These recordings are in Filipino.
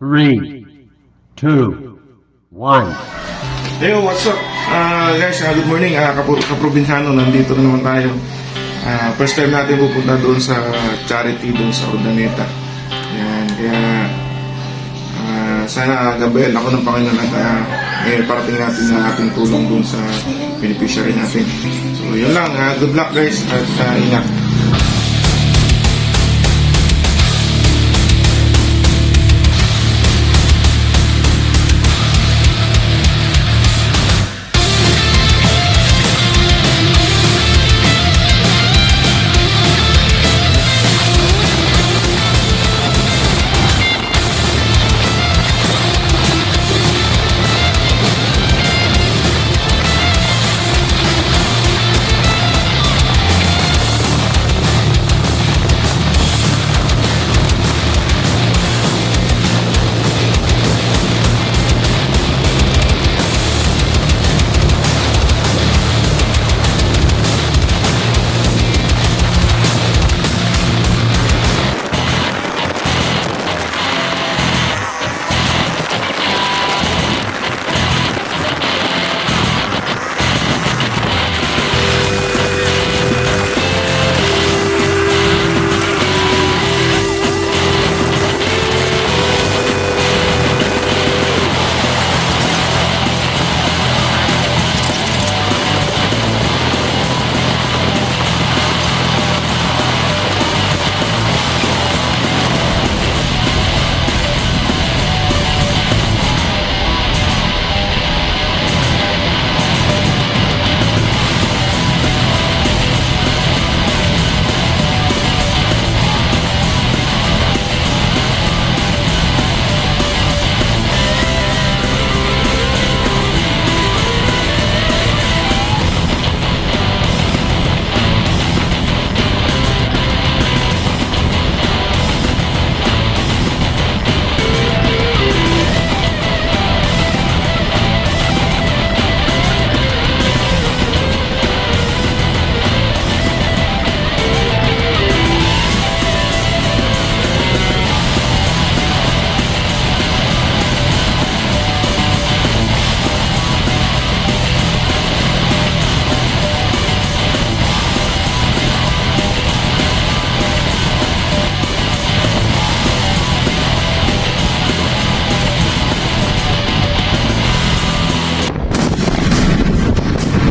3, 2, 1. Hey, what's up? Guys, good morning. Kaprobinsano, nandito na naman tayo. First time natin pupunta doon sa charity doon sa Urdaneta. Yan, kaya sana gabayan ako ng Panginoon at parating natin ang ating tulong doon sa beneficiary natin. So, yun lang. Good luck guys at ingat.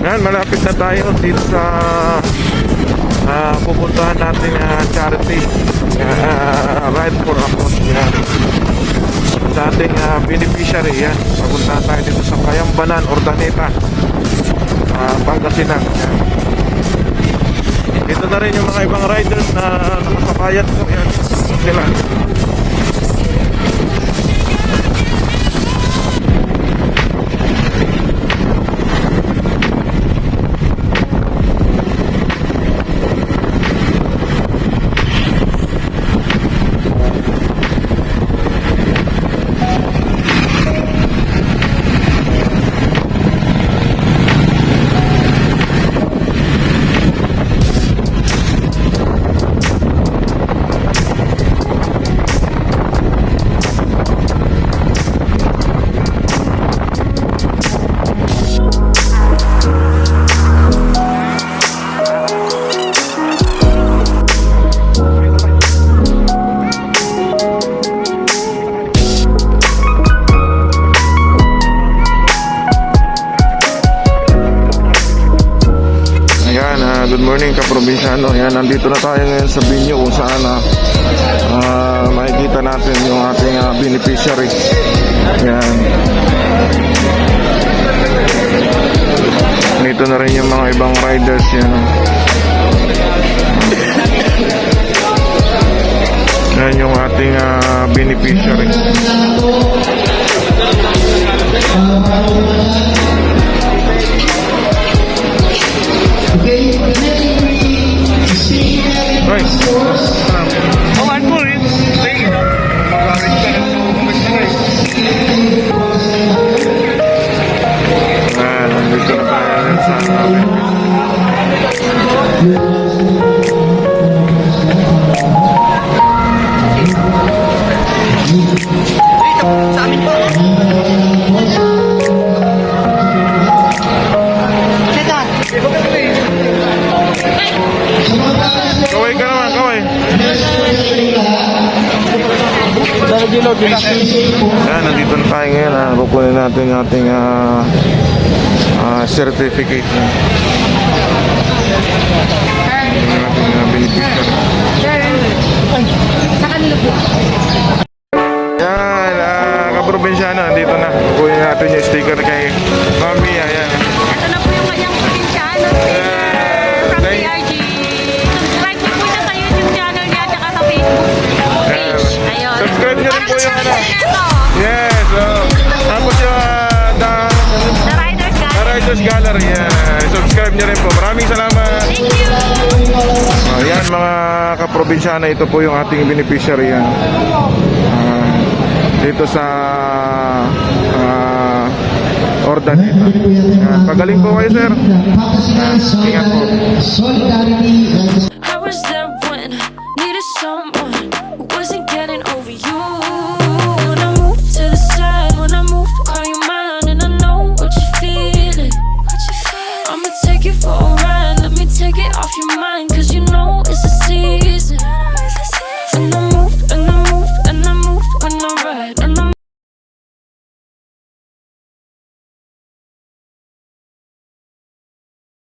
Yan, malapit na tayo dito sa pupuntahan natin charity Ride for a Cause. Yan, sa ating beneficiary. Yan, papuntahan tayo dito sa Kayambanan, Urdaneta, Pangasinan. Yan. Dito na rin yung mga ibang riders na nakasakayan ko. Yan, sila. Good morning kaprobinsyano. Yan, nandito na tayo ngayon sa Binyo kung saan makikita natin yung ating beneficiary. Yan. Dito na rin yung mga ibang riders. Yan. Yan yung ating beneficiary. Nandito na tayo sa Gilo. Yan, nandito na tayo ngayon. Kukunin natin yung ating certificate. Yung ating beneficiary. Sa kanila po. Yan, kaprobinsyano, nandito na. Kukunin natin yung sticker kay Mami. Ayan. Ito na po yung kanyang probinsyano from PRG. Subscribe niyo po siya sa YouTube channel niya at sa Facebook page. Ayun. Subscribe niyo rin po yung ano. Ito, Yes, tapos yung The Riders Guide. Riders Gallery. Yan. Subscribe niyo rin po. Maraming salamat. Thank you. Ayan mga kaprobinsyano, ito po yung ating beneficiary yan. Dito sa Ordaneta. Pagaling po kayo, sir. Ingat po. Solidarity